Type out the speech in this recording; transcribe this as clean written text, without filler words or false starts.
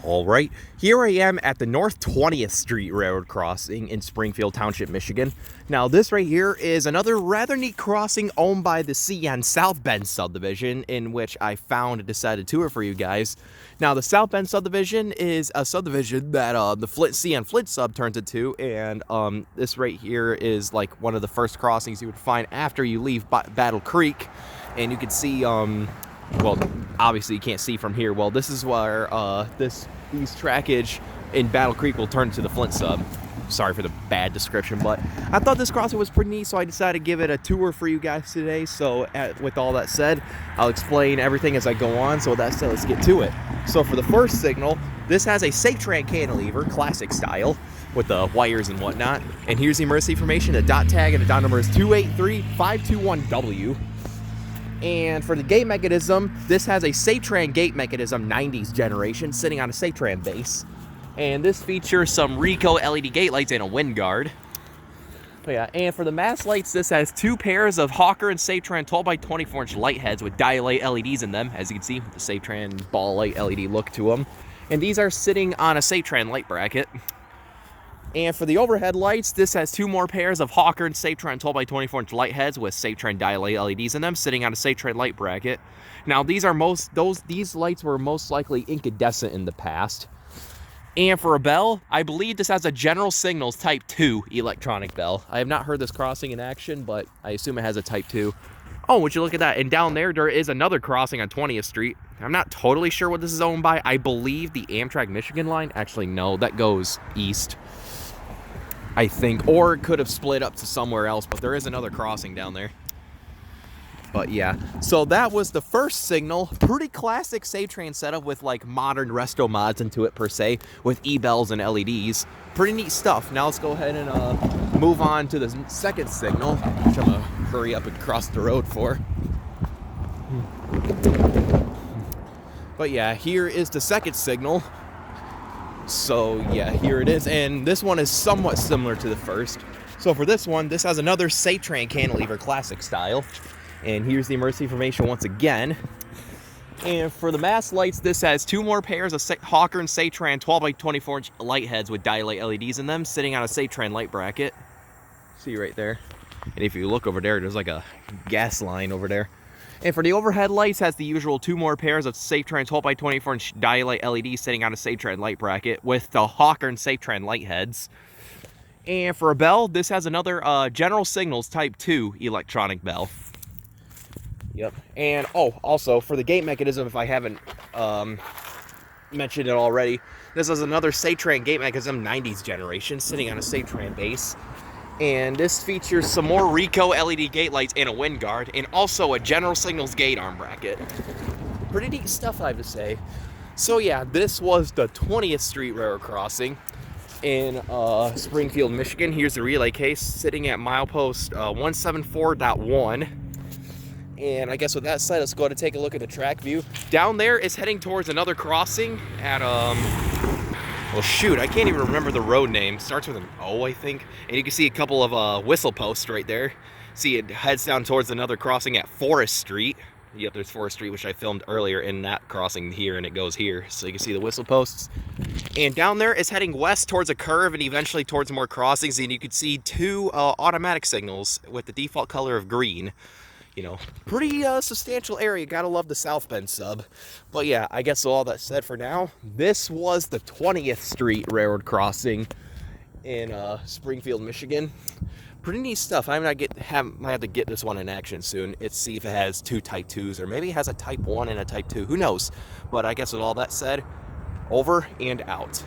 All right, here I am at the North 20th Street Railroad crossing in Springfield Township, Michigan. Now, this right here is another rather neat crossing owned by the CN South Bend subdivision, in which I found and decided to tour for you guys. Now, the South Bend subdivision is a subdivision that the CN Flint sub turns into, and this right here is like one of the first crossings you would find after you leave Battle Creek, and you can see well, obviously you can't see from here. Well, this is where these trackage in Battle Creek will turn to the Flint sub. Sorry for the bad description, but I thought this crossing was pretty neat, so I decided to give it a tour for you guys today. So with all that said, I'll explain everything as I go on. So with that said, let's get to it. So for the first signal, this has a Satran cantilever, classic style, with the wires and whatnot. And here's the emergency information. The dot tag and the dot number is 283521W. And for the gate mechanism, this has a Satran gate mechanism 90s generation sitting on a Satran base. And this features some Rico LED gate lights and a wind guard. Oh yeah, and for the mast lights, this has two pairs of Hawker and Satran 12x24-inch light heads with dial-light LEDs in them, as you can see, with the Satran ball light LED look to them. And these are sitting on a Satran light bracket. And for the overhead lights, this has two more pairs of Hawker and Satran 12x24-inch light heads with Satran dial-light LEDs in them, sitting on a Satran light bracket. Now, these lights were most likely incandescent in the past. And for a bell, I believe this has a General Signals Type 2 electronic bell. I have not heard this crossing in action, but I assume it has a Type 2. Oh, would you look at that? And down there is another crossing on 20th Street. I'm not totally sure what this is owned by. I believe the Amtrak Michigan line. Actually, no, that goes east, I think, or it could have split up to somewhere else, but there is another crossing down there. But yeah, so that was the first signal. Pretty classic Satran setup with like modern resto mods into it per se, with e-bells and LEDs. Pretty neat stuff. Now let's go ahead and move on to the second signal, which I'm gonna hurry up and cross the road for. But yeah, here is the second signal. So yeah, here it is, and this one is somewhat similar to the first. So for this one, this has another Satran cantilever classic style, and here's the emergency information once again. And for the mast lights, this has two more pairs of Hawker and Satran 12x24-inch light heads with dial-light LEDs in them, sitting on a Satran light bracket. See right there. And if you look over there, there's like a gas line over there. And for the overhead lights, has the usual two more pairs of Satran 12x24-inch dial-light LEDs sitting on a Satran light bracket with the Hawker and Satran light heads. And for a bell, this has another General Signals Type 2 electronic bell. Yep. And also for the gate mechanism, if I haven't mentioned it already, this is another Satran gate mechanism 90s generation sitting on a Satran base. And this features some more Rico LED gate lights and a wind guard, and also a General Signals gate arm bracket. Pretty neat stuff, I have to say. So yeah, this was the 20th Street Railroad crossing in Springfield, Michigan. Here's the relay case sitting at milepost 174.1. And I guess with that said, let's go ahead and take a look at the track view. Down there is heading towards another crossing at well, shoot, I can't even remember the road name. Starts with an O, I think. And you can see a couple of whistle posts right there. See, it heads down towards another crossing at Forest Street. Yep, there's Forest Street, which I filmed earlier in that crossing here, and it goes here. So you can see the whistle posts. And down there is heading west towards a curve and eventually towards more crossings. And you can see two automatic signals with the default color of green. You know, pretty substantial area. Gotta love the South Bend sub. But yeah, I guess all that said for now, this was the 20th Street Railroad crossing in Springfield, Michigan. Pretty neat stuff. I might have to get this one in action soon. See if it has two Type 2s, or maybe it has a Type 1 and a Type 2. Who knows? But I guess with all that said, over and out.